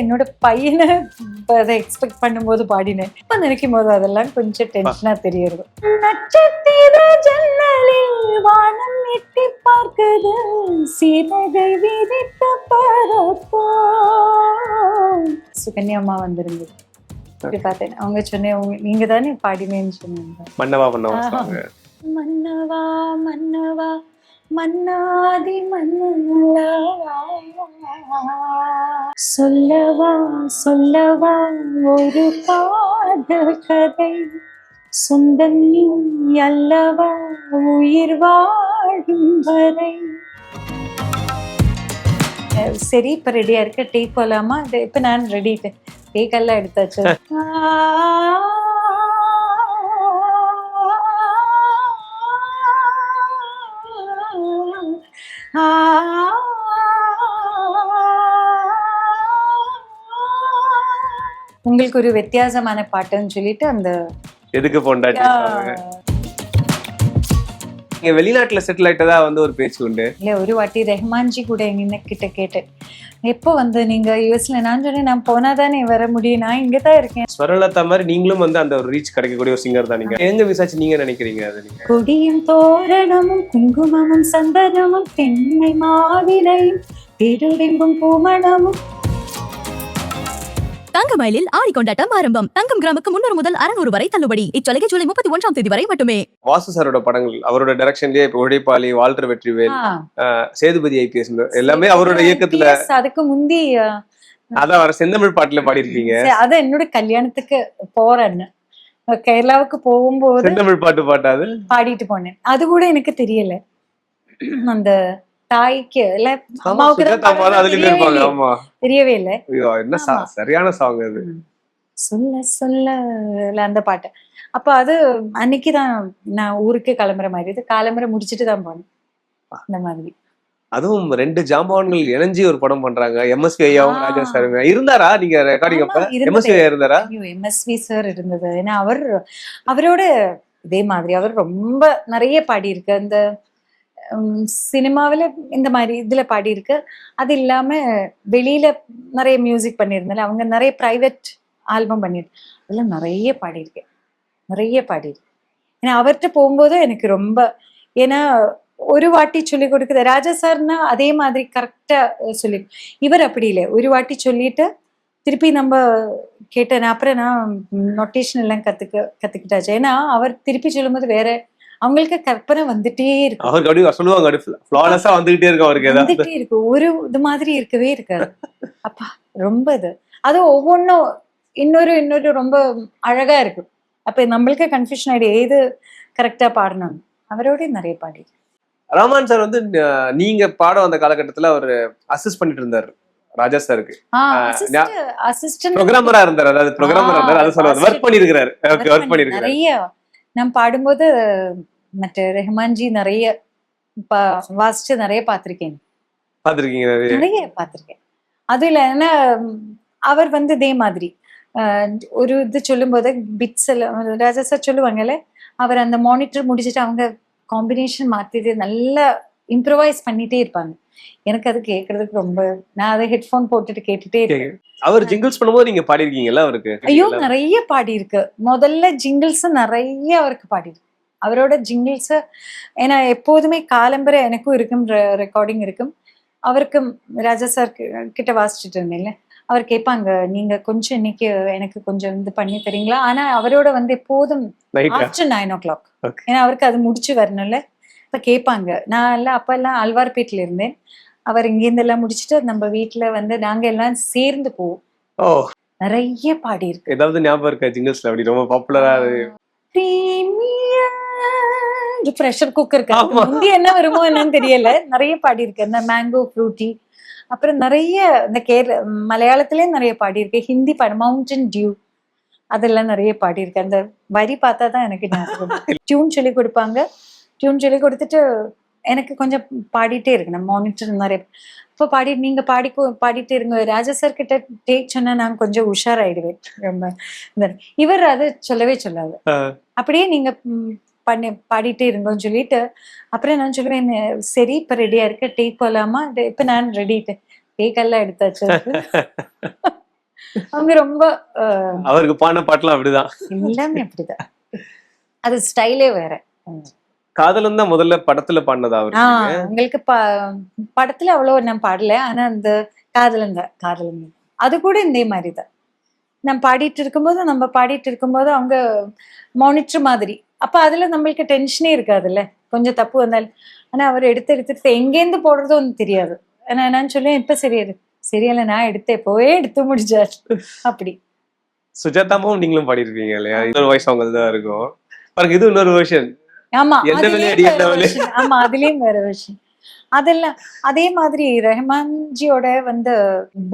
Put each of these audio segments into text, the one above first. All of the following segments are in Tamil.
என்னோட பையனை அதை எக்ஸ்பெக்ட் பண்ணும்போது பாடினேன். இப்ப நினைக்கும் போது அதெல்லாம் கொஞ்சம் டென்ஷனா தெரியுது. நட்சத்திர ஜன்னலில் வானம் எட்டி பார்க்குது, சீரகை விரித்த பரப்போ. சுகன்யா அம்மா வந்திருந்தது. அப்படி பார்த்தேன். அவங்க சொன்னேன், நீங்க தானே பாடினேன்னு சொன்னாங்க. மன்னவா மன்னவா song. மன்னவா மன்னவா மன்னாதி மன்னவா, சொல்லவா சொல்லவா ஒரு காதல் கதை, சொந்தம் நீ அல்லவா உயிர் வாழும் வரை. சரி, இப்ப ரெடியா இருக்க, டேக் போலாமா? இப்ப நான் ரெடி, டேக் எல்லாம் எடுத்தாச்சு. உங்களுக்கு ஒரு வித்தியாசமான பாட்டுன்னு சொல்லிட்டு அந்த எதுக்கு பொண்டாட்டி song. நீங்க வெளிநாட்டுல செட்டில் ஆயிட்டதா வந்து ஒரு பேச்சு உண்டு. இல்ல, ஒரு வாட்டி ரெஹ்மான்ஜி கூட எங்க கிட்ட கேட்டேன், எப்போ வந்து நீங்க யூஎஸ்ல? நான் சொன்னேன், நான் போனாதானே வர முடியும், நான் இங்கதான் இருக்கேன். ஸ்வரலதா மாதிரி நீங்களும் வந்து அந்த ஒரு ரீச் கிடைக்கக்கூடிய ஒரு சிங்கர் தான். நீங்க எங்க விசாரிச்சு நீங்க நினைக்கிறீங்க அது? நீங்க கொடியும் தோரணமும் குங்குமமும் சந்தனமும் பெண்மை மாவிலையும் திருடெங்கும் பூமணமும். தங்கமயிலில் ஆடி கொண்டாட்டம் ஆரம்பம். தங்கம் கிராமுக்கு 300 முதல் 600 வரை தள்ளுபடி. இச்சலுகை ஜூலை 31ஆம் தேதி வரை மட்டுமே. வாசு சாரோட படங்கள், அவரோட டைரக்ஷன்லயே இப்ப உழைப்பாளி, வால்டர் வெற்றிவேல், சேதுபதி ஐபிஎஸ் எல்லாமே அவரோட இயக்கத்துல. அதுக்கு முந்தி அதான் வர செந்தமிழ் பாட்டுல பாடி இருக்கீங்க. அது என்னோட கல்யாணத்துக்கு போறேன்னு கேரளாவுக்கு போகும்போது செந்தமிழ் பாட்டு பாட்டாது பாடிட்டு போனேன். அது கூட எனக்கு தெரியல. அந்த தாய்க்கு இல்ல அம்மாவுக்கு தெரியவே இல்லை. என்ன சரியான சாங் அது. சொல்ல சொல்ல அந்த பாட்டு. அப்ப அது அன்னைக்குதான் நான் ஊருக்கு கிளம்புற மாதிரி, இது கிளம்புற முடிச்சுட்டு தான் போனேன். அந்த மாதிரி அதுவும் 2 ஜாம்பவான்கள் இணைஞ்சி ஒரு படம் பண்றாங்க. எம்எஸ்வி ஐயாவும் ராஜா சாருங்க இருந்தாரா? நீங்க ரெக்கார்டிங் அப்ப எம்எஸ்வி ஐயா இருந்தாரா? எம்எஸ்வி சார் இருந்தது. ஏன்னா அவரோட இதே மாதிரி அவர் ரொம்ப நிறைய பாடி இருக்கு. அந்த சினிமாவில இந்த மாதிரி இதுல பாடி இருக்கு. அது இல்லாம வெளியில நிறைய மியூசிக் பண்ணியிருந்தால அவங்க நிறைய பிரைவேட் ஆல்பம் பண்ணிருக்கு. அதெல்லாம் நிறைய பாடியிருக்கேன், நிறைய பாடியிருக்கேன். ஏன்னா அவர்கிட்ட போகும்போது எனக்கு ரொம்ப, ஏன்னா ஒரு வாட்டி சொல்லி கொடுக்குது. ராஜா சார்னா அதே மாதிரி கரெக்டா சொல்லி, இவர் அப்படி இல்லை. ஒரு வாட்டி சொல்லிட்டு திருப்பி நம்ம கேட்டேன். அப்புறம் நான் நொட்டேஷன் எல்லாம் கத்துக்கிட்டாச்சு. ஏன்னா அவர் திருப்பி சொல்லும்போது வேற அவங்களுக்கு கற்பனை வந்துட்டே இருக்கு. அவருக்கு சொல்லுவாங்க ஃப்ளாலஸா வந்துகிட்டே இருக்கு. அவருக்கு வந்துட்டே இருக்கு, ஒரு இது மாதிரி இருக்கவே இருக்காது. அப்பா ரொம்ப இது அது ஒவ்வொன்றும் இன்னொரு ரொம்ப அழகா இருக்கு. அப்ப நம்மளுக்கு கன்ஃபியூஷன் ஆயிடு ஏது கரெக்டா பாடணும். அவரோட நிறைய பாடி. ரஹ்மான் சார் வந்து நீங்க பாட வந்த காலகட்டத்துல அவர் அசிஸ்ட் பண்ணிட்டு இருந்தாரு ராஜா சாருக்கு. அசிஸ்டன்ட் ப்ரோகிராமரா இருந்தாரு. அதாவது ப்ரோகிராமரா இருந்தாரு. அது சொல்லுவாரு ஒர்க் பண்ணிருக்காரு. ஒர்க் பண்ணிருக்காரு நிறைய. நான் பாடும்போது மற்ற ரெஹ்மான்ஜி நிறைய வாசிச்சு நிறைய பார்த்திருக்கேன். நிறைய பார்த்திருக்கேன். அது இல்ல, ஏன்னா அவர் வந்து இதே மாதிரி ஒரு இது சொல்லும் போது பிட்ஸ் எல்லாம் ராஜா சார் சொல்லுவாங்கல்ல, அவர் அந்த மானிட்டர் முடிச்சுட்டு அவங்க காம்பினேஷன் மாத்திட்டு நல்லா இம்ப்ரூவைஸ் பண்ணிட்டே இருப்பாங்க. எனக்கு அது கேட்கறதுக்கு ரொம்ப, நான் அதை ஹெட்போன் போட்டுட்டு கேட்டுட்டே இருக்கேன். அவர் ஜிங்கிள்ஸ் பண்ணும்போது நீங்க பாடி இருக்கீங்கல்ல அவருக்கு? ஐயோ நிறைய பாடி இருக்கு. முதல்ல ஜிங்கிள்ஸ் நிறைய அவருக்கு பாடி இருக்கு. அவரோட ஜிங்கிள்ஸ் ஏன்னா எப்போதுமே காலம்பரை எனக்கும் இருக்கும், ரெக்கார்டிங் இருக்கும். அவருக்கு ராஜா சார் கிட்ட வாசிச்சுட்டு இருந்தேன்ல, அவர் கேட்பாங்க, நீங்க கொஞ்சம் இன்னைக்கு எனக்கு கொஞ்சம் இது பண்ணி தரீங்களா? ஆனா அவரோட வந்து எப்போதும் ஆஃப்டர் 9 o'clock. ஏன்னா அவருக்கு அது முடிச்சு வரணும்ல. இப்ப கேட்பாங்க. நான் எல்லாம் அப்ப எல்லாம் அல்வார்பேட்டில இருந்தேன். அவர் இங்கிருந்து எல்லாம் முடிச்சுட்டு நம்ம வீட்டுல வந்து நாங்க எல்லாம் சேர்ந்து போவோம். நிறைய பாடி இருக்கு. ஏதாவது ஞாபகம் இருக்கா ஜிங்கிள்ஸ்ல அப்படி ரொம்ப பாப்புலரா? பிரஷர் குக்கர் முந்தி என்ன வருமோ என்னன்னு தெரியல. நிறைய பாடி இருக்கு. இந்த மேங்கோ ஃப்ரூட்டி, அப்புறம் நிறைய இந்த மலையாளத்திலே நிறைய பாடி இருக்கு. ஹிந்தி பாடு மவுண்டன் டியூ அதெல்லாம் நிறைய பாடி இருக்கு. அந்த வரி பார்த்தா தான் எனக்கு ஞாபகம். டியூன் சொல்லி கொடுப்பாங்க. டியூன் சொல்லி கொடுத்துட்டு எனக்கு கொஞ்சம் பாடிட்டே இருக்கு. நான் மானிட்டர் நிறைய இப்போ நீங்க பாடிட்டே இருங்க. ராஜா சார் கிட்ட டேக் சொன்னா நான் கொஞ்சம் உஷாராயிடுவேன் ரொம்ப. இவர் அது சொல்லவே சொல்லாது. அப்படியே நீங்க பாடிட்டே இருங்கன்னு சொல்லிட்டு அப்புறம் நான் சொல்லுவேன், சரி இப்ப ரெடியா இருக்க, டேக் போலாமா? இப்ப நான் ரெடி, டேக் எல்லாம் எடுத்தாச்சு. அவங்க ரொம்ப அவருக்கு பாடின பாட்டுலாம் அப்படிதான். எல்லாமே அப்படிதான். அது ஸ்டைலே வேற. காதலன் தான் முதல்ல படத்துல பாடினதா அவரு? உங்களுக்கு படத்துல அவ்வளவு நான் பாடல. ஆனா அந்த காதலன் தான். அது கூட இதே மாதிரிதான். நம்ம பாடிட்டு இருக்கும்போது அவங்க மானிட்டர் மாதிரி. அப்ப அதுல நம்மளுக்கு டென்ஷனே இருக்காதுல்ல, கொஞ்சம் தப்பு வந்தாலும். ஆனா அவர் எடுத்து எங்கேருந்து போடுறதும் தெரியாது. ஆனா நான் சொல்லுவேன், இப்ப சரியில்லை நான் எடுத்து முடிச்சாச்சு அப்படி. சுஜாதாவும் நீங்களும் பாடிருக்கீங்க இல்லையா? இன்னொரு வாய்ஸ் அவங்கதான் இருக்கும் பாருங்க. இது இன்னொரு வெர்ஷன். ஆமா, ஆமா, அதுலயும் வேற விஷயம். அதெல்லாம் அதே மாதிரி ரெஹ்மான்ஜியோட வந்து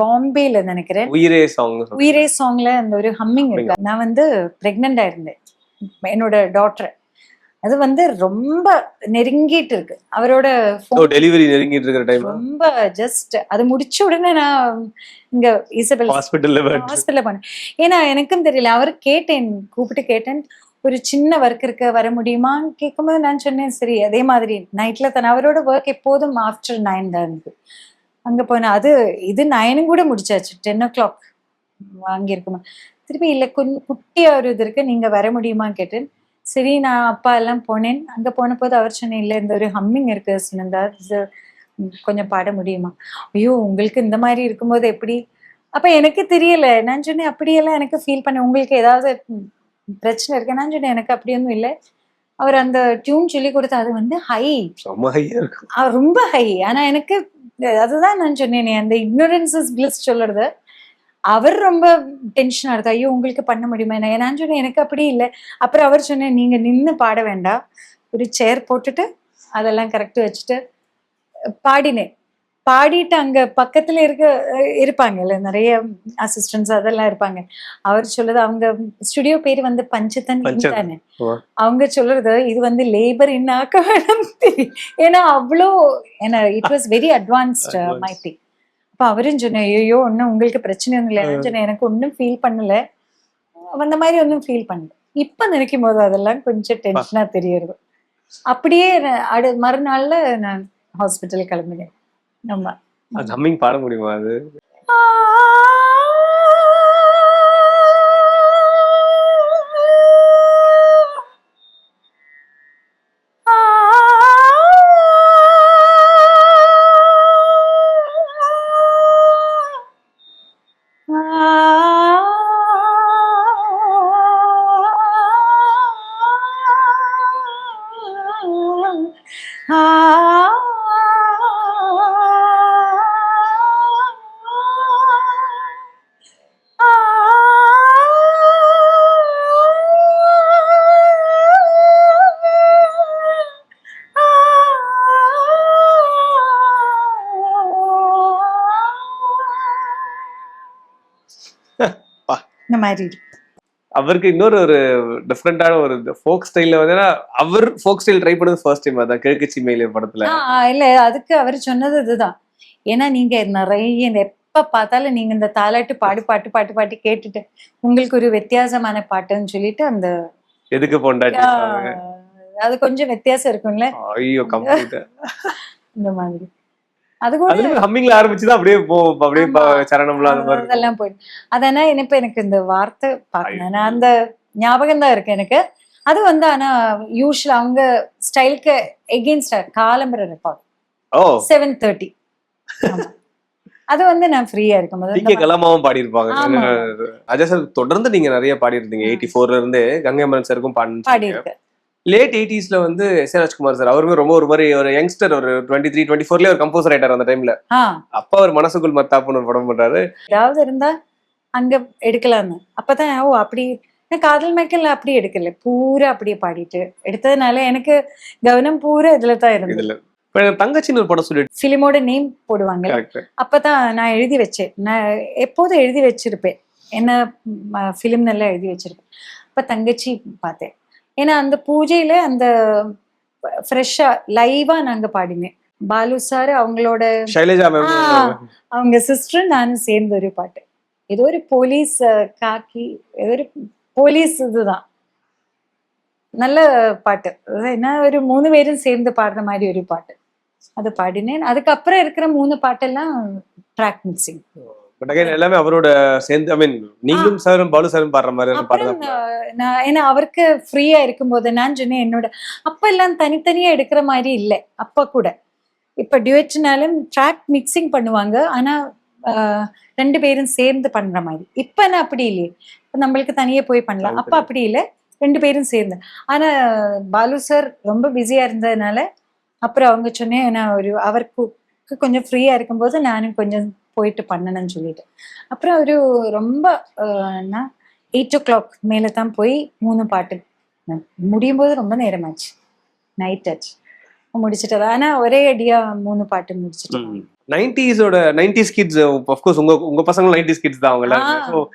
பாம்பேல நினைக்கிறேன் உயிரே சாங்ல அந்த ஒரு ஹம்மிங் இருக்கு. நான் வந்து பிரெக்னெண்டா இருந்தேன், என்னோட டாட்டர். அது வந்து ரொம்ப நெருங்கிட்டு இருக்கு, அவரோட டெலிவரி நெருங்கிட்டு இருக்கிற டைம். ரொம்ப ஜஸ்ட் அது முடிச்ச உடனே நான் இங்க இசபெல் ஹாஸ்பிட்டல்ல போனேன். ஏன்னா எனக்கும் தெரியல, அவர் கூப்பிட்டு கேட்டேன், ஒரு சின்ன ஒர்க் இருக்கு வர முடியுமான்னு கேட்கும்போது நான் சொன்னேன் சரி. அதே மாதிரி நைட்ல தானே, அவரோட ஒர்க் எப்போதும் ஆஃப்டர் 9 தான் இருக்கு. அங்க போனேன், அது இது 9 கூட முடிச்சாச்சு. 10 o'clock வாங்கியிருக்குமா. திருப்பி இல்லை, கொஞ்சம் குட்டியா ஒரு இது இருக்கு, நீங்க வர முடியுமான்னு கேட்டேன். சரி, நான் அப்பா எல்லாம் போனேன். அங்க போன போது அவர் சொன்னேன், இல்லை இந்த ஒரு ஹம்மிங் இருக்கு சுனந்தா, கொஞ்சம் பாட முடியுமா. ஐயோ, உங்களுக்கு இந்த மாதிரி இருக்கும்போது எப்படி? அப்ப எனக்கு தெரியல. நான் சொன்னேன், அப்படியெல்லாம் எனக்கு ஃபீல் பண்ண, உங்களுக்கு ஏதாவது பிரச்சனை இருக்கு? நான் சொன்னேன், எனக்கு அப்படியொன்னும் இல்லை. அவர் அந்த டியூன் சொல்லி கொடுத்தா அது வந்து ரொம்ப ஹை. ஆனா எனக்கு அதுதான் நான் சொன்னேனே, அந்த இக்னோரன்ஸ் இஸ் பிளிஸ் சொல்றது. அவர் ரொம்ப டென்ஷனா இருக்கு, ஐயோ உங்களுக்கு பண்ண முடியுமா? நான் சொன்னேன், எனக்கு அப்படி இல்லை. அப்புறம் அவர் சொன்னேன், நீங்க நின்று பாட வேண்டாம், ஒரு சேர் போட்டுட்டு அதெல்லாம் கரெக்ட் வச்சுட்டு பாடினேன். பாடிட்டு அங்க பக்கத்துல இருப்பாங்கல்ல நிறைய அசிஸ்டன்ஸ், அதெல்லாம் இருப்பாங்க. அவர் சொல்றது, அவங்க ஸ்டுடியோ பேரு வந்து பஞ்சதன் தானே. அவங்க சொல்றது, இது வந்து லேபர் என்ன ஆக்க வேணும் தெரியும். ஏன்னா அவ்வளோ, ஏன்னா இட் வாஸ் வெரி அட்வான்ஸ்ட் மைட்டிங். அப்ப அவரும் சொன்னேன், ஐயோ ஒன்னும் உங்களுக்கு பிரச்சனை ஒன்றும் இல்லை. சொன்னேன், எனக்கு ஒன்னும் ஃபீல் பண்ணல, அந்த மாதிரி ஒன்னும் ஃபீல் பண்ணல. இப்ப நினைக்கும் போது அதெல்லாம் கொஞ்சம் டென்ஷனா தெரியுது. அப்படியே மறுநாள்ல நான் ஹாஸ்பிட்டல் கிளம்பினேன். ஆமா, ஹம்மிங் பாட முடியுமா அது? இந்த மாதிரி அவருக்கு இன்னொரு ஒரு டிஃப்ரெண்டான ஒரு ஃபோக் ஸ்டைல்ல வந்து, அவர் ஃபோக் ஸ்டைல் ட்ரை பண்ணது ஃபர்ஸ்ட் டைம் அதான் கிழக்கு சீமையில படத்துல. இல்ல, அதுக்கு அவர் சொன்னது இதுதான். ஏன்னா நீங்க நிறைய எப்ப பார்த்தாலும் நீங்க இந்த தாலாட்டு பாட்டு கேட்டுட்டு உங்களுக்கு ஒரு வித்தியாசமான பாட்டுன்னு சொல்லிட்டு அந்த எதுக்கு பொண்டாட்டி அது கொஞ்சம் வித்தியாசம் இருக்கும்ல. ஐயோ கம்ப்ளீட்டா இந்த மாதிரி அது கூட ஹம்மிங்ல ஆரம்பிச்சுதான் அப்படியே சரணம்லாம் அதெல்லாம் போயிடும். அதனால எனக்கு இந்த வார்த்தை பார்க்கணும், அந்த ஞாபகம் தான் இருக்கு எனக்கு. அது வந்து ஆனா யூஸ்வலா அவங்க ஸ்டைலுக்கு எகெயின்ஸ்டா காலம்பர ரெக்கார்ட் 7:30. அது வந்து நான் ஃப்ரீயா இருக்கும்போது நீங்க கலாமாவும் பாடி இருப்பாங்க. அஜய் சார் தொடர்ந்து நீங்க நிறைய பாடி இருந்தீங்க. 84ல இருந்து கங்கை மரன் சாருக்கும் பாடி இருக்கேன். லேட் 80sல வந்து எஸ்.ஏ. ராஜ்குமார் சார், அவருமே ரொம்ப ஒரு மாதிரி ஒரு யங்ஸ்டர், ஒரு 23, 24லயே ஒரு கம்போசர் ஆயிட்டார் அந்த டைம்ல. அப்ப அவர் மனசுக்குள் மத்தாப்புன்னு ஒரு படம் பண்றாரு. ஏதாவது இருந்தா அங்க எடுக்கலாம்னு. அப்பதான் அப்படி காதல் மைக்கேல் அப்படி எடுக்கல, பூரா அப்படியே பாடிட்டு எடுத்ததுனால எனக்கு கவனம் பூரா இதுலதான் இருந்தது. தங்கச்சின்னு ஒரு படம் சொல்லிட்டு பிலிமோட நேம் போடுவாங்க. அப்பதான் நான் எழுதி வச்சேன், நான் எப்போதும் எழுதி வச்சிருப்பேன், என்ன பிலிம் நல்லா எழுதி வச்சிருப்பேன். அப்ப தங்கச்சி பார்த்தேன். ஏன்னா அந்த பூஜையில அந்த ஃப்ரெஷ்ஷா லைவா நாங்க பாடினேன். பாலு சார் அவங்களோட அவங்க சிஸ்டர் நானும் சேர்ந்து ஒரு பாட்டு, ஏதோ ஒரு போலீஸ் காக்கி, ஏதோ ஒரு போலீஸ் இதுதான், நல்ல பாட்டு. ஏன்னா ஒரு 3 பேரும் சேர்ந்து பாடுற மாதிரி ஒரு பாட்டு. அது பாடினேன். அதுக்கப்புறம் இருக்கிற 3 பாட்டெல்லாம் ட்ராக் மிக்சிங். பட் அகைன் எல்லாமே அவரோட சேர்ந்து ஐ மீன் நீங்களும் சாரும் பாலு சாரும் பாடுற மாதிரி அப்புறம் பாடுதான். நான் ஏன்னா அவருக்கு ஃப்ரீயா இருக்கும்போது நான் சொன்னேன் என்னோட அப்ப எல்லாம் தனித்தனியா எடுக்கிற மாதிரி இல்லை அப்ப கூட. இப்ப டியூட்னாலும் ட்ராக் மிக்சிங் பண்ணுவாங்க, ஆனா 2 பேரும் சேர்ந்து பண்ற மாதிரி. இப்ப நான் அப்படி இல்லையே, நம்மளுக்கு தனியே போய் பண்ணலாம். அப்ப அப்படி இல்லை, 2 பேரும் சேர்ந்து. ஆனா பாலு சார் ரொம்ப பிஸியா இருந்ததுனால அப்புறம் அவங்க சொன்னேன் நான் அவருக்கு கொஞ்சம் ஃப்ரீயா இருக்கும்போது நானும் கொஞ்சம் போயிட்டு பண்ணணும்னு சொல்லிட்டு அப்புறம் ரொம்ப 8 o'clock மேல தான் போய் 3 பாட்டு முடியும் போது ரொம்ப நேரமாச்சு, நைட் ஆச்சு முடிச்சுட்டு. ஆனா ஒரே அடியா 3 பாட்டு முடிச்சுட்டு. 90s கிட்ஸ் ஆஃப்கோர்ஸ் உங்க பசங்களும் 90s கிட்ஸ் தான் அவங்க எல்லாரும்.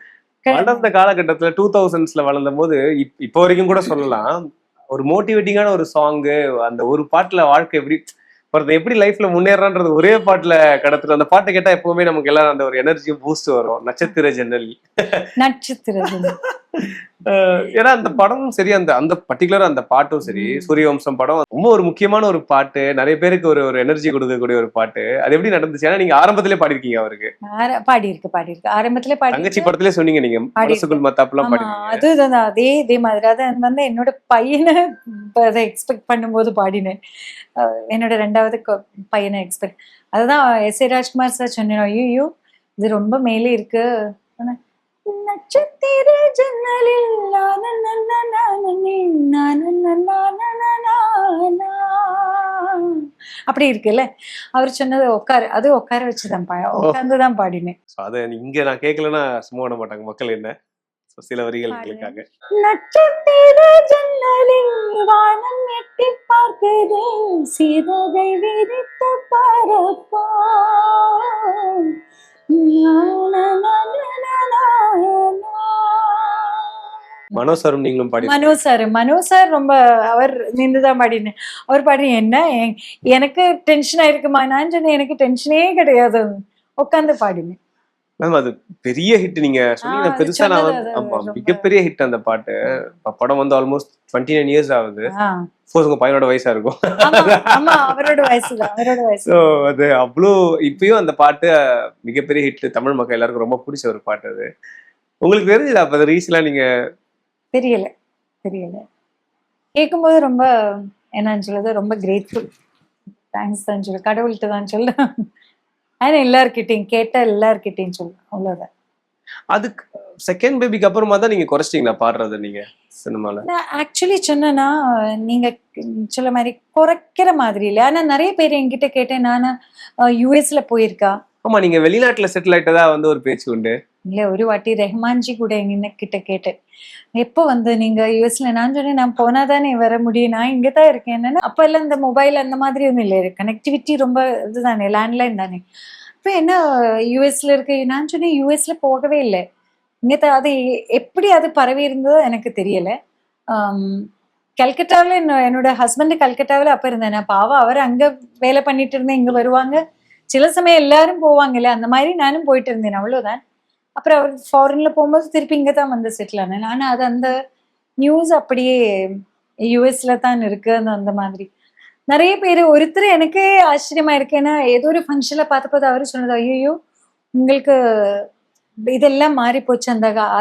வளர்ந்த காலகட்டத்துல 2000ஸ்ல வளர்ந்த போது இப்போ வரைக்கும் கூட சொல்லலாம் ஒரு மோட்டிவேட்டிங்கான ஒரு சாங்கு, அந்த ஒரு பாட்டுல வாழ்க்கை எப்படி லைஃப்ல முன்னேறான்றது ஒரே பாட்டுல கடத்துற அந்த பாட்டை கேட்டா எப்பவுமே நமக்கு எல்லாரும் அந்த ஒரு எனர்ஜியும் பூஸ்ட் வரும். நட்சத்திர ஜன்னல். ஏன்னா அந்த படமும் சரி, அந்த பர்டிகுலர் அந்த பாட்டும் சரி, சூரியவம்சம் படம் ரொம்ப ஒரு முக்கியமான ஒரு பாட்டு, நிறைய பேருக்கு ஒரு எனர்ஜி கொடுக்கக்கூடிய ஒரு பாட்டு. அது எப்படி நடந்துச்சு? ஏன்னா நீங்க ஆரம்பத்திலே பாடிருக்கீங்க அவருக்கு. பாடிருக்கு ஆரம்பத்திலே தங்கச்சி படத்திலே சொன்னீங்க நீங்க மனசுக்குள் மத்தாப்புலாம் பாடினீங்க. அதுதான் அதே மாதிரி. அதான் வந்து என்னோட பையனை அதை எக்ஸ்பெக்ட் பண்ணும்போது பாடினேன். என்னோட 2வது பையனை எக்ஸ்பெக்ட். அதுதான் எஸ் ஏ ராஜ்குமார் சார் சொன்னேன், ஐயோ இது ரொம்ப மேலே இருக்கு. நட்சத்திர ஜன்னலில் அப்படி இருக்குல்ல, அவர் சொன்னது உட்கார வச்சுதான் உட்கார்ந்துதான் பாடினேன். அத இங்க நான் கேட்கலன்னா சும்மா விட மாட்டாங்க மக்கள் என்ன. சில வரிகளுக்காக நட்சத்திர ஜன்னலில் வானம் எட்டி பார்க்குது, சீதகை விரித்த பரப்பா. மனோசாரும் நீங்களும் பாடி. மனோசார் ரொம்ப அவர் நின்றுதான் பாடினேன். அவர் பாடி என்ன எனக்கு டென்ஷன் ஆயிருக்குமா? நான் சொன்னேன் எனக்கு டென்ஷனே கிடையாது, உட்காந்து பாடினேன். மேம் அது பெரிய ஹிட் நீங்க சொன்னீங்க பெருசா. நான் மிகப்பெரிய ஹிட் அந்த பாட்டு. படம் வந்து ஆல்மோஸ்ட் 29 years ஆகுது. உங்க பையனோட வயசா இருக்கும். அவரோட வயசுதான். அது அவ்வளோ இப்பயும் அந்த பாட்டு மிகப்பெரிய ஹிட். தமிழ் மக்கள் எல்லாருக்கும் ரொம்ப பிடிச்ச ஒரு பாட்டு அது. உங்களுக்கு தெரிஞ்சது அப்ப ரீசெல்லாம் நீங்க? தெரியல கேட்கும்போது ரொம்ப என்னன்னு சொல்லுது, ரொம்ப கிரேட்ஃபுல், தேங்க்ஸ் தான் சொல்லு, கடவுள்கிட்ட தான் சொல்லு. ஆனா எல்லார்கிட்டையும் கேட்ட எல்லார்கிட்டையும் சொல்லு, அவ்வளவுதான். அதுக்கு செகண்ட் பேபிக்கு அப்புறமா தான் நீங்க குறைச்சிட்டீங்களா பாடுறது நீங்க சினிமால? நான் ஆக்சுவலி சொன்னா நீங்க சொல்ல மாதிரி குறைக்கிற மாதிரி இல்லை. ஆனா நிறைய பேர் என்கிட்ட கேட்டேன், நானா யூஎஸ்ல போயிருக்கா. ஆமா, நீங்க வெளிநாட்டுல செட்டில் ஆயிட்டதா வந்து ஒரு பேச்சு உண்டு. இல்ல ஒரு வாட்டி ரெஹ்மான்ஜி கூட கிட்ட கேட்டேன், எப்போ வந்து நீங்க யூஎஸ்ல? நான் சொன்னேன் நான் போனாதானே வர முடியும், நான் இங்கதான் இருக்கேன். என்னன்னா அப்ப எல்லாம் இந்த மொபைல் அந்த மாதிரி ஒன்றும் இல்லை, கனெக்டிவிட்டி ரொம்ப இதுதானே, லேண்ட்லைன் தானே. இப்போ என்ன யூஎஸ்ல இருக்கு? நான் சொன்னேன் யூஎஸ்ல போகவே இல்லை, இங்கதான். அது எப்படி அது பரவி இருந்ததோ எனக்கு தெரியல. கல்கட்டாவில் என்னோட ஹஸ்பண்ட் கல்கட்டாவில் அப்ப இருந்தேன். பாவம் அவர் அங்க வேலை பண்ணிட்டு இருந்தேன், இங்க வருவாங்க சில சமயம் எல்லாரும் போவாங்கல்ல, அந்த மாதிரி நானும் போயிட்டு இருந்தேன், அவ்வளவுதான். அப்புறம் அவர் ஃபாரின்ல போகும்போது திருப்பி இங்க தான் வந்து செட்டில் ஆனேன். ஆனா அது அந்த நியூஸ் அப்படியே யூஎஸ்ல தான் இருக்கு. அந்த மாதிரி நிறைய பேர். ஒருத்தர் எனக்கே ஆச்சரியமா இருக்கு, ஏன்னா ஏதோ ஒரு ஃபங்க்ஷன்ல பார்த்தப்போ அவரு சொன்னது, ஐயோ உங்களுக்கு இதெல்லாம் மாறி போச்சு,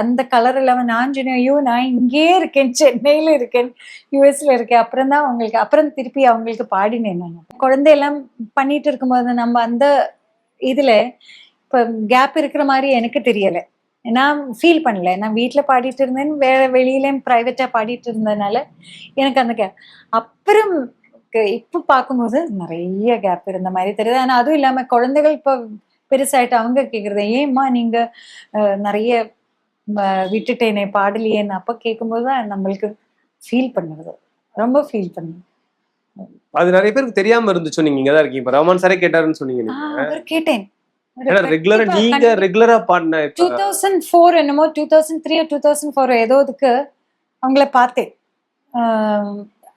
அந்த கலர் எல்லாம். நான் சொன்னேன், ஐயோ நான் இங்கேயே இருக்கேன், சென்னையில இருக்கேன், யூஎஸ்ல இருக்கேன். அப்புறம் தான் அப்புறம் திருப்பி அவங்களுக்கு பாடினேன். நான் குழந்தையெல்லாம் பண்ணிட்டு இருக்கும்போது நம்ம அந்த இதுல இப்ப கேப் இருக்கிற மாதிரி எனக்கு தெரியல, நான் ஃபீல் பண்ணல. நான் வீட்டுல பாடிட்டு இருந்தேன், வேற வெளியிலயும் பிரைவேட்டா பாடிட்டு இருந்ததுனால எனக்கு அந்த கேப். அப்புறம் இப்ப பார்க்கும்போது நிறைய கேப் இருந்த மாதிரி தெரியுது. ஆனா அதுவும் இல்லாம குழந்தைகள் இப்ப பெருசாயிட்டு அவங்க கேக்குறது, ஏம்மா நீங்க நிறைய விட்டுட்டேனே பாடலையேன்னு. அப்ப கேட்கும்போதுதான் நம்மளுக்கு ஃபீல் பண்ணுறது, ரொம்ப ஃபீல் பண்ணுது. அது நிறைய பேருக்கு தெரியாம இருந்துச்சு. நீங்க இங்கதான் இருக்கீங்க, இப்ப ரஹ்மான் சாரே கேட்டாருன்னு சொன்னீங்க. அவர் கேட்டேன் ரெகுலரா பாடின 2004 என்னமோ 2003 2004 ஏதோ இதுக்கு அவங்கள பார்த்தேன்.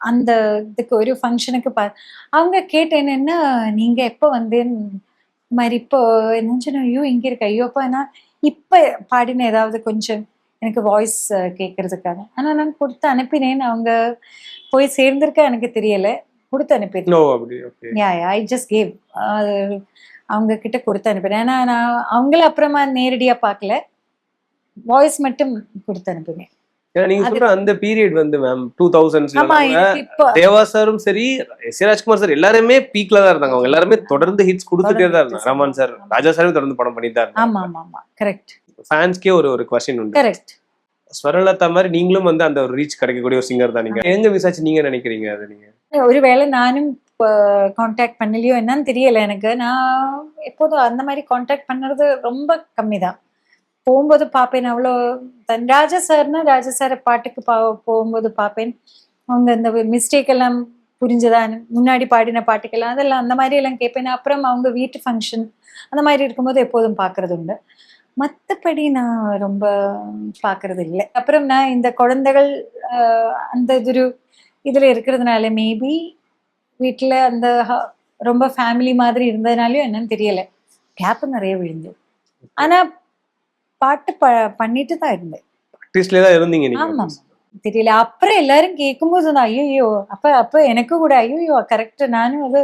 அந்த இதுக்கு ஒரு ஃபங்க்ஷனுக்கு அவங்க கேட்டேன், என்ன நீங்க எப்ப வந்தேன்னு மாதிரி. இப்போ என்ன சொன்ன, ஐயோ இங்க இருக்க, ஐயோப்பா நான் இப்ப பாடின ஏதாவது கொஞ்சம் எனக்கு வாய்ஸ் கேட்கறதுக்காக. ஆனா நான் கொடுத்து அனுப்பினேன், அவங்க போய் சேர்ந்திருக்க எனக்கு தெரியல. கொடுத்து அனுப்பிடுறேன். நோ அப்படி okay. Yeah I just gave. அவங்க கிட்ட கொடுத்து அனுப்பிடுறேன். ஏன்னா நான் அவங்கள அப்புறமா நேரடியா பார்க்கல, வாய்ஸ் மட்டும் கொடுத்து அனுப்புவேன். ஏன்னா நீங்க சொல்ற அந்த பீரியட் வந்து மேம் 2000s ஆமா, எனக்கு இப்போ தேவா சாரும் சரி, எஸ் ஏ ராஜ்குமார் சார் எல்லாருமே பீக்ல தான் இருந்தாங்க. அவங்க எல்லாருமே தொடர்ந்து ஹிட்ஸ் கொடுத்துட்டே தான் இருந்தாங்க. ரமன் சார், ராஜா சாரும் தொடர்ந்து படம் பண்ணிட்டு தான் ஆமா இருந்தாங்க. ஆமா ஆமா கரெக்ட் ஃபேன்ஸ்க்கே ஒரு கொஸ்டின் உண்டு. கரெக்ட். ஸ்வரலதா மாதிரி நீங்களும் வந்து அந்த ஒரு ரீச் கிடைக்கக்கூடிய ஒரு சிங்கர் தான். நீங்க எங்க விசாரிச்சு நீங்க நினைக்கிறீங்க அது? நீங்க ஒருவேளை நானும் கான்டாக்ட் பண்ணலையோ என்னன்னு தெரியல எனக்கு. நான் எப்போதும் அந்த மாதிரி கான்டாக்ட் பண்ணுறது ரொம்ப கம்மி தான். போகும்போது பார்ப்பேன். அவ்வளோ ராஜா சார்னா ராஜா சார் பாட்டுக்கு போகும்போது பார்ப்பேன். அவங்க இந்த மிஸ்டேக் எல்லாம் புரிஞ்சதா, முன்னாடி பாடின பாட்டுக்கெல்லாம் அதெல்லாம் அந்த மாதிரி எல்லாம் கேட்பேன். அப்புறம் அவங்க வீட்டு ஃபங்க்ஷன் அந்த மாதிரி இருக்கும்போது எப்போதும் பார்க்கறது உண்டு. மற்றபடி நான் ரொம்ப பார்க்கறது இல்லை. அப்புறம் நான் இந்த குழந்தைகள் அந்த இதுல இருக்கிறதுனால மேபி வீட்டில் அந்த ரொம்ப ஃபேமிலி மாதிரி இருந்ததுனாலயும் என்னன்னு தெரியல, கேப் நிறைய விழுந்து. ஆனா பாட்டு பண்ணிட்டு தான் இருந்தேன். ப்ராக்டிஸ்ல தான் இருந்தீங்க நீங்க. ஆமா தெரியல. அப்புறம் எல்லாரும் கேட்கும்போது தான் ஐயோ அப்ப எனக்கு கூட ஐயோ கரெக்ட் நானும் அது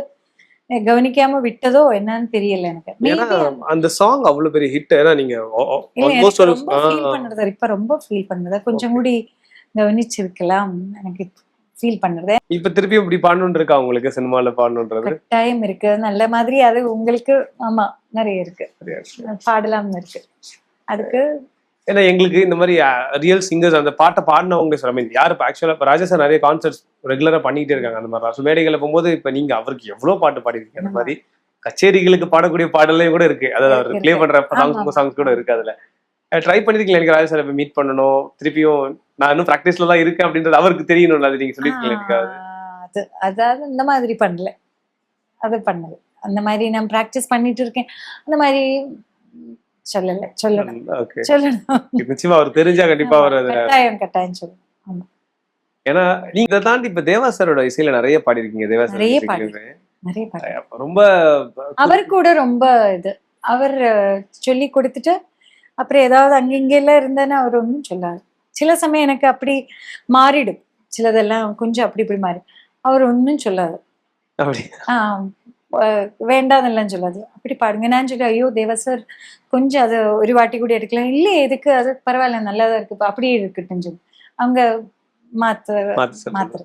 கவனிக்காம விட்டதோ என்னன்னு தெரியல எனக்கு. ஏன்னா அந்த சாங் அவ்வளவு பெரிய ஹிட். ஏன்னா நீங்க ஆல்மோஸ்ட் ஒரு இப்ப ரொம்ப ஃபீல் பண்ணது கொஞ்சம் கூடி கவனிச்சிருக்கலாம் எனக்கு ஃபீல் பண்ணுறது. இப்ப திருப்பியும் இப்படி பாடணும்னு இருக்கா உங்களுக்கு? சினிமால பாடணுன்றது டைம் இருக்கு நல்ல மாதிரி. அது உங்களுக்கு ஆமா நிறைய இருக்கு, பாடலாம் இருக்கு அதுக்கு. ஏன்னா எங்களுக்கு இந்த மாதிரி ரியல் சிங்கர்ஸ் அந்த பாட்டை பாடினவங்க யாரு இப்போ ஆக்சுவலா இப்போ ராஜா சார் நிறைய கான்சர்ட்ஸ் ரெகுலரா பண்ணிட்டே இருக்காங்க அந்த மாதிரி. மேடைகளை போகும்போது இப்ப நீங்க அவருக்கு எவ்வளவு பாட்டு பாடிருக்கீங்க. அந்த மாதிரி கச்சேரிகளுக்கு பாடக்கூடிய பாடலையும் கூட இருக்கு. அதாவது அவர் பிளே பண்ற சாங்ஸ் கூட இருக்கு. அதுல ட்ரை பண்ணிருக்கீங்களா? எனக்கு ராஜா சார் இப்ப மீட் பண்ணணும், திருப்பியும் நான் இன்னும் ப்ராக்டிஸ்ல தான் இருக்கேன் அப்படின்றது அவருக்கு தெரியணும்ல. அது நீங்க சொல்லிருக்கீங்க. அது அதாவது இந்த மாதிரி பண்ணல, அது பண்ணல. அந்த மாதிரி நான் ப்ராக்டிஸ் பண்ணிட்டு இருக்கேன் அந்த மாதிரி சொல்லணும். நிச்சயமா அவர் தெரிஞ்சா கண்டிப்பா அவர் கட்டாயம் சொல்லணும். ஆமா. ஏன்னா நீங்க இதை தாண்டி இப்ப தேவா சாரோட இசையில நிறைய பாடிருக்கீங்க. தேவா சார் நிறைய பாடி ரொம்ப அவர் கூட ரொம்ப இது அவர் சொல்லி கொடுத்துட்டு அப்புறம் ஏதாவது அங்கெல்லாம் இருந்தேன்னா அவர் ஒன்றும் சொல்லாரு. சில சமயம் எனக்கு அப்படி மாறிடும், சிலதெல்லாம் கொஞ்சம் அப்படி இப்படி மாறி அவர் ஒன்றும் சொல்லாது. வேண்டாதெல்லாம் சொல்லாது. அப்படி பாடுங்க நான் சொல்லி ஐயோ தேவா சார் கொஞ்சம் அதை ஒரு வாட்டி கூட எடுக்கலாம். இல்லை எதுக்கு, அது பரவாயில்ல நல்லாதான் இருக்கு அப்படியே இருக்குன்னு சொல்லி அவங்க மாத்துறது.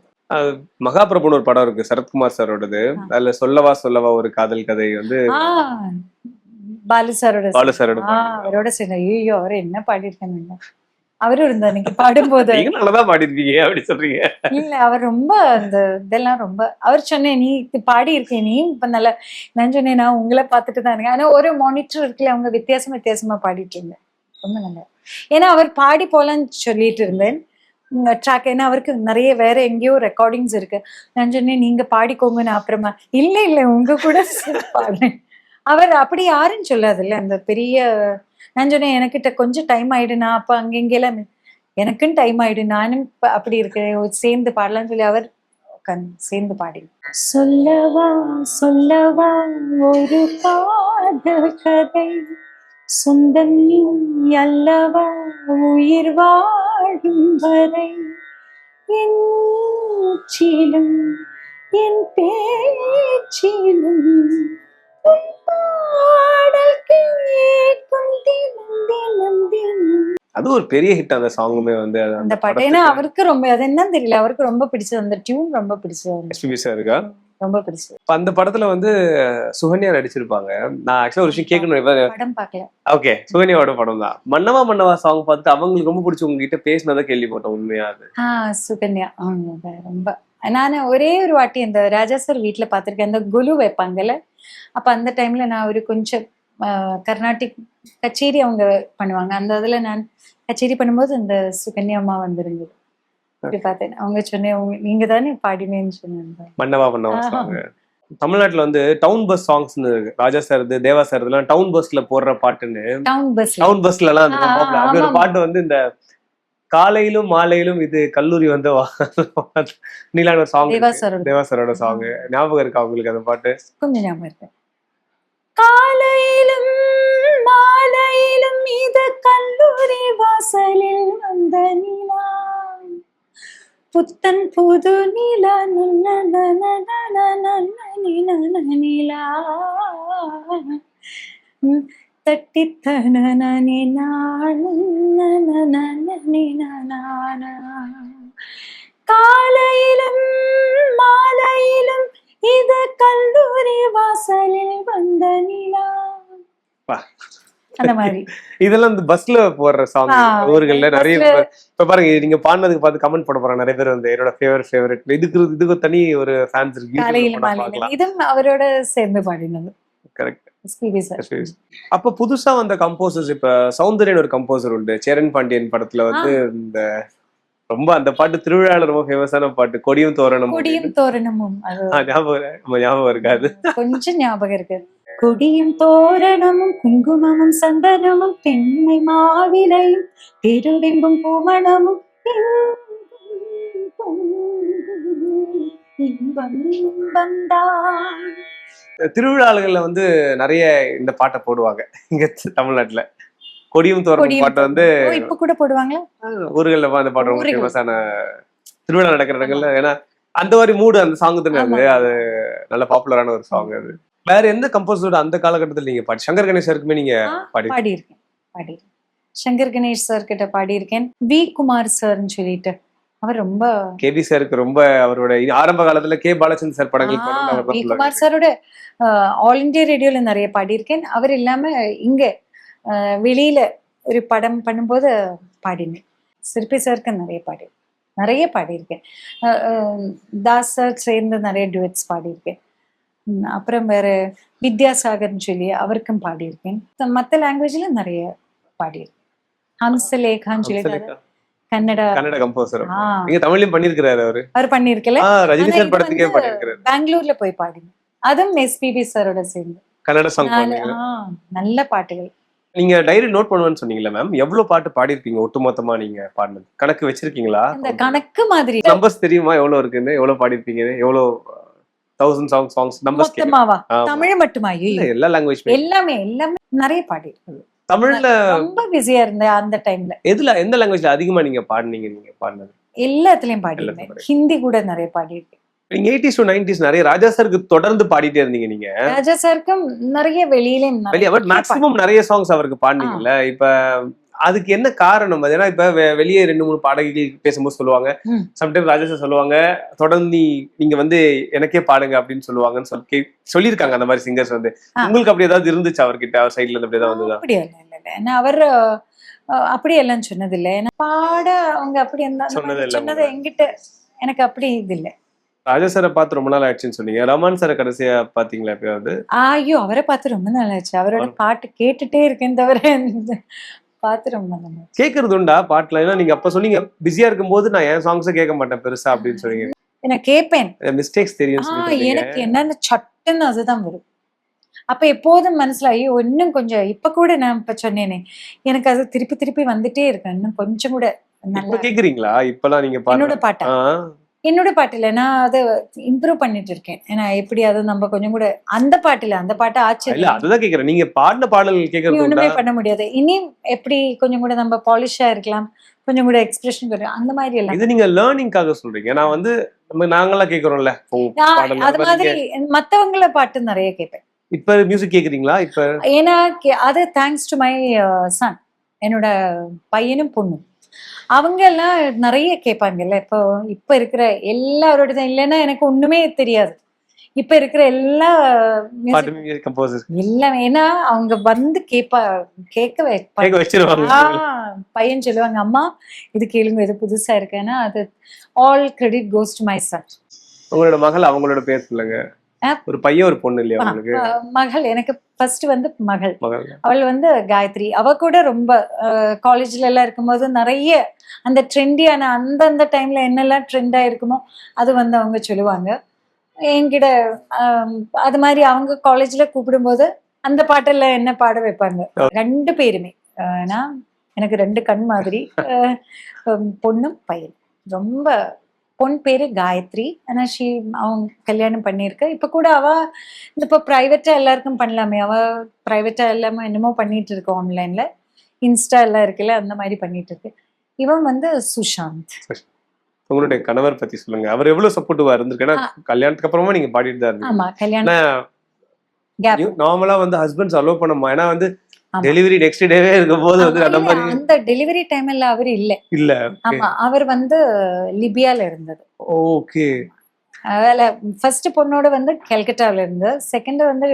மகாபிரபுன்னு ஒரு படம் இருக்கு சரத்குமார் சாரோடது. அதுல சொல்லவா ஒரு காதல் கதை வந்து பாலு சாரோட அவரோட சரி. ஐயோ அவரை என்ன பாடிருக்காங்க. அவரும் இருந்தா நீங்க பாடும்போது நல்லதான் பாடிருப்பீங்க அப்படி சொல்றீங்க. இல்ல அவர் ரொம்ப அந்த இதெல்லாம் ரொம்ப அவர் சொன்னேன் நீ பாடி இருக்கேன் நீ இப்ப நல்லா. நான் சொன்னேன் நான் உங்களை பார்த்துட்டு தான் இருக்கேன். ஆனா ஒரு மானிட்டர் இருக்குல்ல அவங்க வித்தியாசமா பாடிட்டு இருந்தேன். ரொம்ப நல்லா. ஏன்னா அவர் பாடி போலான்னு சொல்லிட்டு இருந்தேன் ட்ராக். ஏன்னா அவருக்கு நிறைய வேற எங்கேயோ ரெக்கார்டிங்ஸ் இருக்கு. நான் சொன்னேன் நீங்க பாடிக்கோங்க, நான் அப்புறமா இல்ல உங்க கூட பாடுறேன். அவர் அப்படி யாருன்னு சொல்லாதுல்ல அந்த பெரிய. நான் சொன்னேன் எனக்கிட்ட கொஞ்சம் டைம் ஆயிடு, நான் அப்ப அங்கெங்கெல்லாம் எனக்குன்னு டைம் ஆயிடு, நானும் அப்படி இருக்கேன் சேர்ந்து பாடலாம்னு சொல்லி அவர் சேர்ந்து பாடி. சொல்லவா ஒரு காதல் கதை சொந்தம் நீ அல்லவா உயிர் வாழும் வரை என் சீலும் என் பேச்சிலும் அது ஒரு பெரிய ஹிட் அந்த சாங்குமே வந்து அந்த பாட்டு. ஏன்னா அவருக்கு ரொம்ப அது என்னன்னு தெரியல, அவருக்கு ரொம்ப பிடிச்சது அந்த டியூன் ரொம்ப பிடிச்சது. ரொம்ப பிடிச்சது. அந்த படத்துல வந்து சுகன்யா நடிச்சிருப்பாங்க. நான் ஆக்சுவலா ஒரு விஷயம் கேட்கணும். படம் பார்க்கல. ஓகே சுகன்யாவோட படம் தான். மன்னவா சாங் பார்த்துட்டு அவங்களுக்கு ரொம்ப பிடிச்சி உங்ககிட்ட பேசினதை கேள்விப்பட்டோம். உண்மையா அது? சுகன்யா ரொம்ப. நான் ஒரே ஒரு வாட்டி அந்த ராஜா சார் வீட்டுல பாத்திருக்கேன். அந்த குலு வைப்பாங்கல்ல, அப்ப அந்த டைம்ல நான் ஒரு கொஞ்சம் கர்நாடிக் கச்சேரி அவங்க பண்ணுவாங்க. அந்த இதுல நான் கச்சேரி பண்ணும்போது அந்த சுகன்யா அம்மா வந்திருந்தது. அப்படி பார்த்தேன். அவங்க சொன்னேன் நீங்க தானே பாடினேன்னு சொன்னாங்க. மன்னவா சாங் தமிழ்நாட்டுல வந்து டவுன் பஸ் சாங்ஸ் ராஜா சார் தேவா சார் இதெல்லாம் டவுன் பஸ்ல போடுற பாட்டுன்னு. டவுன் பஸ்ல எல்லாம் அப்படி ஒரு பாட்டு வந்து இந்த காலையிலும் மாலையிலும் இது கல்லூரி வந்து நீலான சாங் தேவா சாரோட சாங் ஞாபகம் இருக்கா உங்களுக்கு? அந்த பாட்டு கொஞ்சம் ஞாபகம் இருக்கு. காலையிலும் மாலையிலும் இது கல்லூரி வாசலில் வந்த நிலா புத்தன் புது நிலா நிலா தட்டித்தன காலையிலும் மாலையிலும் இது கல்லூரி வாசலில் வந்த நிலா. பா. அந்த மாதிரி இதெல்லாம் இந்த பஸ்ல போடுற சாங் ஊர்கள்ல நிறைய இப்ப பாருங்க நீங்க பாடினதுக்கு பார்த்து கமெண்ட் போட போறாங்க நிறைய பேர் வந்து என்னோட ஃபேவரட் இதுக்கு தனி ஒரு ஃபேன்ஸ் இருக்கு. காலையில மாலையில இதுவும் அவரோட சேர்ந்து பாடினது. கரெக்ட். SPB sir. அப்ப புதுசா வந்த கம்போசர்ஸ் இப்ப சௌந்தர்யன் ஒரு கம்போசர் உண்டு சேரன் பாண்டியன் படத்துல வந்து இந்த ரொம்ப அந்த பாட்டு திருவிழால ரொம்ப ஃபேமஸான பாட்டு கொடியும் தோரணமும் அது ஞாபகம் இருக்காது. கொஞ்சம் ஞாபகம் இருக்கு. கொடியும் தோரணமும் குங்குமமும் சந்தனமும் தென்னை மாவிலையும் திருவெங்கும் பூமணமும் திருவிழாக்கள்ல வந்து நிறைய இந்த பாட்டை போடுவாங்க இங்க தமிழ்நாட்டுல. கொடியும் தோரணம் பாட்டு வந்து இப்ப கூட போடுவாங்க ஊர்கள்ல அந்த பாட்டு ரொம்ப ஃபேமஸான திருவிழா நடக்கிற இடங்கள்ல. ஏன்னா அந்த மாதிரி மூடு அந்த சாங் தானே அது நல்ல பாப்புலரான ஒரு சாங். அது வேற எந்த கம்போசரோட அந்த காலகட்டத்தில் நீங்க பாடி சங்கர் கணேஷ் சாருக்குமே நீங்க பாடியிருக்கேன். சங்கர் கணேஷ் சார் கிட்ட பாடியிருக்கேன். வி குமார் சார்னு சொல்லிட்டு அவர் ரொம்ப கேபி சாருக்கு ரொம்ப அவரோட ஆரம்ப காலத்துல கே பாலச்சந்திரன் சார் படங்கள் வி குமார் சாரோட ஆல் இண்டியா ரேடியோல நிறைய பாடியிருக்கேன். அவர் இல்லாம இங்க வெளியில ஒரு படம் பண்ணும்போது பாடினேன். சிற்பி சாருக்கு நிறைய பாடியிருக்கேன். தாஸ் சார் சேர்ந்து நிறைய டுவெட்ஸ் பாடியிருக்கேன். அப்புறம் வேற வித்யாசாகர்னு சொல்லி அவருக்கும் பாடியிருக்கேன். மற்ற லாங்குவேஜ்ல நிறைய பாடியிருக்கேன். ஹம்சலேகான்னு சொல்லி கன்னடா கம்போசர். நீங்க தமிழ்லயும் பண்ணிருக்காரு அவர் பண்ணிருக்கல. ரஜினி சார் படத்துக்கே பாடிருக்காரு. பெங்களூர்ல போய் பாடினேன். அதுவும் எஸ்பிபி சாரோட சேர்ந்து கன்னட சாங் நல்ல பாட்டுகள். நீங்க டைரி நோட் பண்ணுவேன்னு சொன்னீங்களா மேம்? எவ்வளவு பாட்டு பாடிருப்பீங்க ஒட்டுமொத்தமா நீங்க பாடினது கணக்கு வச்சிருக்கீங்களா? அந்த கணக்கு மாதிரி நம்பர்ஸ் தெரியுமா எவ்வளவு இருக்குன்னு? எவ்வளவு பாடிருப்பீங்க? எவ்வளவு 1000 songs நம்பர்ஸ் மொத்தமாவா? தமிழ் மட்டுமா? எல்லா லாங்குவேஜ் எல்லாமே நிறைய பாடிருக்கேன். தமிழ்ல ரொம்ப பிஸியா இருந்தேன் அந்த டைம்ல. எந்த லாங்குவேஜ்ல அதிகமா நீங்க பாடினது? எல்லாத்துலயும் பாடிருக்கேன். ஹிந்தி கூட நிறைய பாடிருக்கேன். நீங்க 80s to 90s நிறைய ராஜா சாருக்கு தொடர்ந்து பாடிட்டே இருந்தீங்க. நீங்க ராஜா சாருக்கும் நிறைய வெளியில மேக்ஸிமம் நிறைய சாங்ஸ் அவருக்கு பாடினீங்கல்ல. இப்ப அதுக்கு என்ன காரணம்? ஏன்னா இப்ப வெளியே 2-3 பாடகிகள் பேசும்போது சொல்லுவாங்க, சம்டைம் ராஜா சார் சொல்லுவாங்க தொடர்ந்து நீங்க வந்து எனக்கே பாடுங்க அப்படின்னு சொல்லுவாங்கன்னு சொல்லியிருக்காங்க அந்த மாதிரி சிங்கர்ஸ் வந்து. உங்களுக்கு அப்படி ஏதாவது இருந்துச்சு அவர்கிட்ட? அவர் சைட்ல இருந்து அப்படி ஏதாவது வந்ததா? அப்படியே இல்ல. அவர் அப்படி எல்லாம் சொன்னது இல்ல. பாட அவங்க அப்படி சொன்னது என்கிட்ட எனக்கு அப்படி இது இல்ல. ராஜா சாரை பார்த்து ரொம்ப நாள் ஆயிடுச்சுன்னு சொன்னீங்க. ரமான் சாரை கடைசியா பாத்தீங்களா எப்பயாவது? ஐயோ, அவரை பார்த்து ரொம்ப நாள் ஆச்சு. அவரோட பாட்டு கேட்டுட்டே இருக்கேன் தவிர பார்த்து ரொம்ப நாள். கேக்குறது உண்டா பாட்டுல? ஏன்னா நீங்க அப்ப சொன்னீங்க பிஸியா இருக்கும்போது நான் என் சாங்ஸை கேட்க மாட்டேன் பெருசா அப்படின்னு சொன்னீங்க. நான் கேட்பேன், மிஸ்டேக்ஸ் தெரியும். எனக்கு என்னன்னு சட்டுன்னு அதுதான் வரும். அப்ப எப்போதும் மனசுல ஐயோ இன்னும் கொஞ்சம், இப்ப கூட நான் இப்ப சொன்னேனே எனக்கு அது திருப்பி வந்துட்டே இருக்கு. இன்னும் கொஞ்சம் கூட நல்லா கேக்குறீங்களா? இப்பெல்லாம் நீங்க என்னோட பாட்டுல நான் அதை இம்ப்ரூவ் பண்ணிட்டு இருக்கேன். ஏன்னா எப்படி அது நம்ம கொஞ்சம் கூட அந்த பாட்டு ஆச்சு. அதுதான் கேக்குறேன். நீங்க பாடின பாடல் கேக்குறது ஒண்ணுமே பண்ண முடியாது. இனி எப்படி கொஞ்சம் கூட நம்ம பாலிஷா இருக்கலாம், கொஞ்சம் கூட எக்ஸ்பிரஷன் கொடுக்கலாம், அந்த மாதிரி எல்லாம். இது நீங்க லேர்னிங்காக சொல்றீங்க. நான் வந்து நாங்கெல்லாம் கேக்குறோம்ல அது மாதிரி மத்தவங்கள பாட்டு நிறைய கேட்பேன். இப்ப மியூசிக் கேக்குறீங்களா? இப்ப ஏன்னா அது தேங்க்ஸ் டு மை சன், என்னோட பையனும் பொண்ணும். அவங்க எல்லாம் நிறைய கேட்பாங்கல்ல. இப்ப இருக்கிற எல்லாரோட இல்லைன்னா எனக்கு ஒண்ணுமே தெரியாது. இப்ப இருக்கிற எல்லா எல்லாமே ஏன்னா அவங்க வந்து கேட்க வச்சிருவாங்க. பையன் சொல்லுவாங்க, அம்மா இது கேளுங்க, இது புதுசா இருக்குன்னா அது all credit goes to my son. உங்களோட மகள் அவங்களோட பேர் சொல்லுங்க. ஒரு பையன் ஒரு பொண்ணு இல்லையா உங்களுக்கு? மகள். எனக்கு ஃபர்ஸ்ட் வந்து மகள். அவள் வந்து காயத்ரி. அவ கூட ரொம்ப காலேஜ்ல எல்லாம் இருக்கும்போது நிறைய அந்த ட்ரெண்டியான அந்த டைம்ல என்னெல்லாம் ட்ரெண்டா இருக்குமோ அது வந்து அவங்க சொல்லுவாங்க என்கிட்ட. அது மாதிரி அவங்க காலேஜ்ல கூப்பிடும்போது அந்த பாட்டெல்லாம் என்ன பாட வைப்பாங்க. 2 பேருமே எனக்கு 2 கண் மாதிரி, பொண்ணும் பையன். ரொம்ப பொன் பேரு காயத்ரி. ஆனா அவங்க கல்யாணம் பண்ணிருக்க. இப்ப கூட அவ இப்ப பிரைவேட்டா எல்லாருக்கும் பண்ணலாமே, அவ பிரைவேட்டா எல்லாமே என்னமோ பண்ணிட்டு இருக்கு ஆன்லைன்ல, இன்ஸ்டா எல்லாம் இருக்குல்ல, அந்த மாதிரி பண்ணிட்டு இருக்கு. இவன் வந்து சுஷாந்த். உங்களுடைய கணவர் பத்தி சொல்லுங்க. அவர் எவ்வளவு சப்போர்ட்டிவா இருந்திருக்கு? ஏன்னா கல்யாணத்துக்கு அப்புறமா நீங்க பாடிட்டு தான் இருந்தீங்க. ஆமா கல்யாணம் கேப். நார்மலா வந்து ஹஸ்பண்ட்ஸ் அலோவ் பண்ணுமா? ஏன்னா வந்து டெலிவரி நெக்ஸ்ட் டேவே இருக்கும்போது வந்து அந்த மாதிரி அந்த டெலிவரி டைம்ல அவர் இல்ல. ஆமா அவர் வந்து லிபியால இருந்தது. ஓகே. அதில் ஃபர்ஸ்ட் பொண்ணோட வந்து கல்கட்டாவில் இருந்து, செகண்ட் வந்து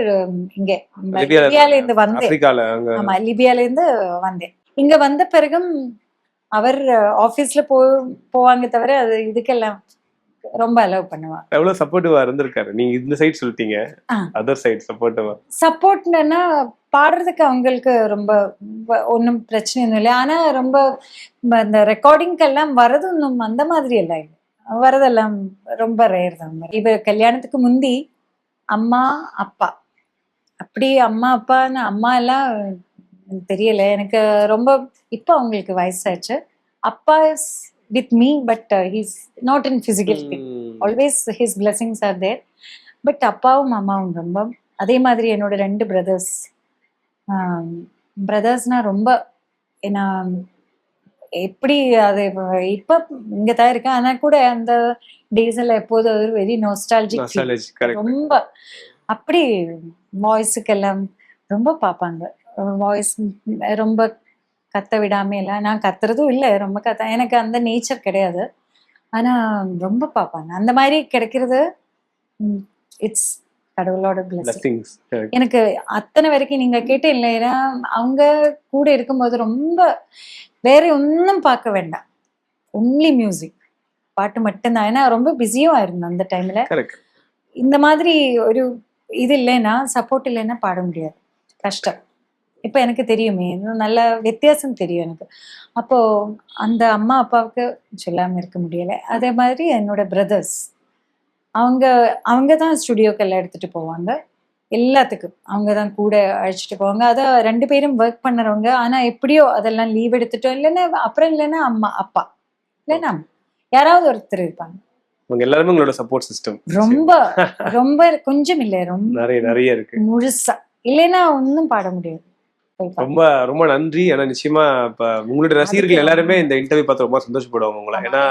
இங்கே லிபியால இருந்து வந்தேன். ஆப்பிரிக்கால ஆமா லிபியால இருந்து வந்தேன். இங்க வந்த பிறகும் அவர் ஆபீஸ்ல போவாங்க தவிர அது இதுக்கெல்லாம் ரொம்ப அலோவ் பண்ணுவாங்க. எவ்வளவு சப்போர்ட்டிவா இருந்திருக்காரு? நீங்க இந்த சைடு சொல்லிட்டீங்க, அதர் சைடு சப்போர்ட்டிவா. சப்போர்ட்னா பாடுறதுக்கு அவங்களுக்கு ரொம்ப ஒன்றும் பிரச்சனை ஒன்றும் இல்லை. ஆனா ரொம்ப இந்த ரெக்கார்டிங்கெல்லாம் வரது ஒன்றும் அந்த மாதிரி எல்லாம் இல்லை. வரதெல்லாம் ரொம்ப ரேர் தான். இவ கல்யாணத்துக்கு முந்தி அம்மா அப்பா அப்படி அம்மா அப்பான்னு அம்மா எல்லாம் தெரியல எனக்கு ரொம்ப. இப்போ அவங்களுக்கு வயசாச்சு. அப்பா is with me but he's not in physical thing. Always his blessings are there. But அப்பாவும் அம்மாவும் ரொம்ப அதே மாதிரி. என்னோட 2 பிரதர்ஸ்னா ரொம்ப ஏன்னா எப்படி அது இப்ப இங்கதான் இருக்கேன். ஆனா கூட அந்த டேஸ்ல எப்போதும் ஒரு வெரி நோஸ்டாலஜிக் ரொம்ப அப்படி வாய்ஸுக்கெல்லாம் ரொம்ப பார்ப்பாங்க. வாய்ஸ் ரொம்ப கத்த விடாம எல்லாம் நான் கத்துறதும் இல்லை. ரொம்ப எனக்கு அந்த நேச்சர் கிடையாது. ஆனா ரொம்ப பார்ப்பாங்க. அந்த மாதிரி கிடைக்கிறது இட்ஸ் கடவுளோட பிளெஸிங்ஸ். எனக்கு அத்தனை வரைக்கும் நீங்க கேட்ட இல்லைன்னா அவங்க கூட இருக்கும்போது ரொம்ப வேற ஒன்னும் பார்க்க வேண்டாம். ஒன்லி மியூசிக் பாட்டு மட்டும்தான். ஏன்னா ரொம்ப பிஸியும் ஆயிருந்தேன் அந்த டைம்ல. இந்த மாதிரி ஒரு இது இல்லைன்னா சப்போர்ட் இல்லைன்னா பாட முடியாது. கஷ்டம். இப்ப எனக்கு தெரியுமே நல்ல வித்தியாசம் தெரியும் எனக்கு. அப்போ அந்த அம்மா அப்பாவுக்கு சொல்லாம இருக்க முடியல. அதே மாதிரி என்னோட பிரதர்ஸ் அவங்க தான் ஸ்டுடியோக்கெல்லாம் எடுத்துட்டு போவாங்க. எல்லாத்துக்கும் அவங்க தான் கூட அழைச்சிட்டு போவாங்க. அதை 2 பேரும் ஒர்க் பண்ணுறவங்க. ஆனா எப்படியோ அதெல்லாம் லீவ் எடுத்துட்டோம். இல்லைன்னா அப்புறம் இல்லைன்னா அம்மா அப்பா இல்லைன்னா யாராவது ஒருத்தர் இருப்பாங்க. எல்லாருமே உங்களோட சப்போர்ட் சிஸ்டம் ரொம்ப ரொம்ப கொஞ்சம் இல்லை, ரொம்ப நிறைய இருக்கு முழுசா. இல்லைன்னா ஒன்னும் பாட முடியாது. ரொம்ப ரொம்ப நன்றி. ஆனா நிச்சயமா இப்ப உங்களுடைய ரசிகர்கள் எல்லாருமே இந்த இன்டர்வியூ பார்த்து ரொம்ப சந்தோஷப்படுவாங்க உங்களை. ஏன்னா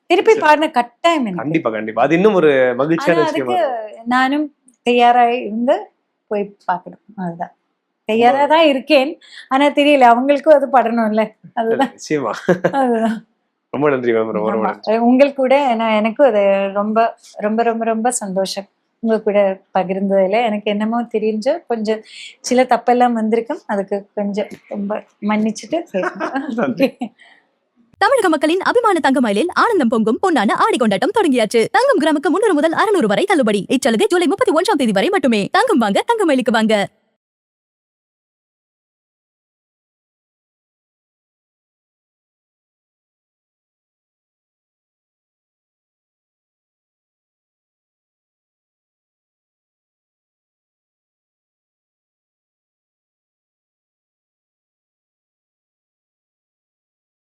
திருப்பி பாடின கட்டாயம் கண்டிப்பா கண்டிப்பா அது இன்னும் ஒரு மகிழ்ச்சியான விஷயம். நானும் தயாரா இருந்து போய் பார்க்கணும். அதுதான் தயாரா தான் இருக்கேன். ஆனா தெரியல அவங்களுக்கும் அது படணும்ல. அதுதான் நிச்சயமா. அதுதான். ரொம்ப நன்றி மேம். ரொம்ப நன்றி. உங்களுக்கு கூட எனக்கும் அது ரொம்ப ரொம்ப ரொம்ப ரொம்ப சந்தோஷம். உங்க கூட பகிர்ந்ததுல எனக்கு என்னமோ தெரிஞ்சு கொஞ்சம் சில தப்பெல்லாம் வந்திருக்கும். அதுக்கு கொஞ்சம் ரொம்ப மன்னிச்சுட்டு. தமிழக மக்களின் அபிமான தங்கமயிலில் ஆனந்தம் பொங்கும் பொன்னான ஆடி கொண்டாட்டம் தொடங்கியாச்சு. தங்கம் கிராமுக்கு 300 முதல் 600 வரை தள்ளுபடி. இச்சலுகை ஜூலை 31 வரை மட்டுமே. தங்கம் வாங்க தங்கமயிலுக்கு வாங்க.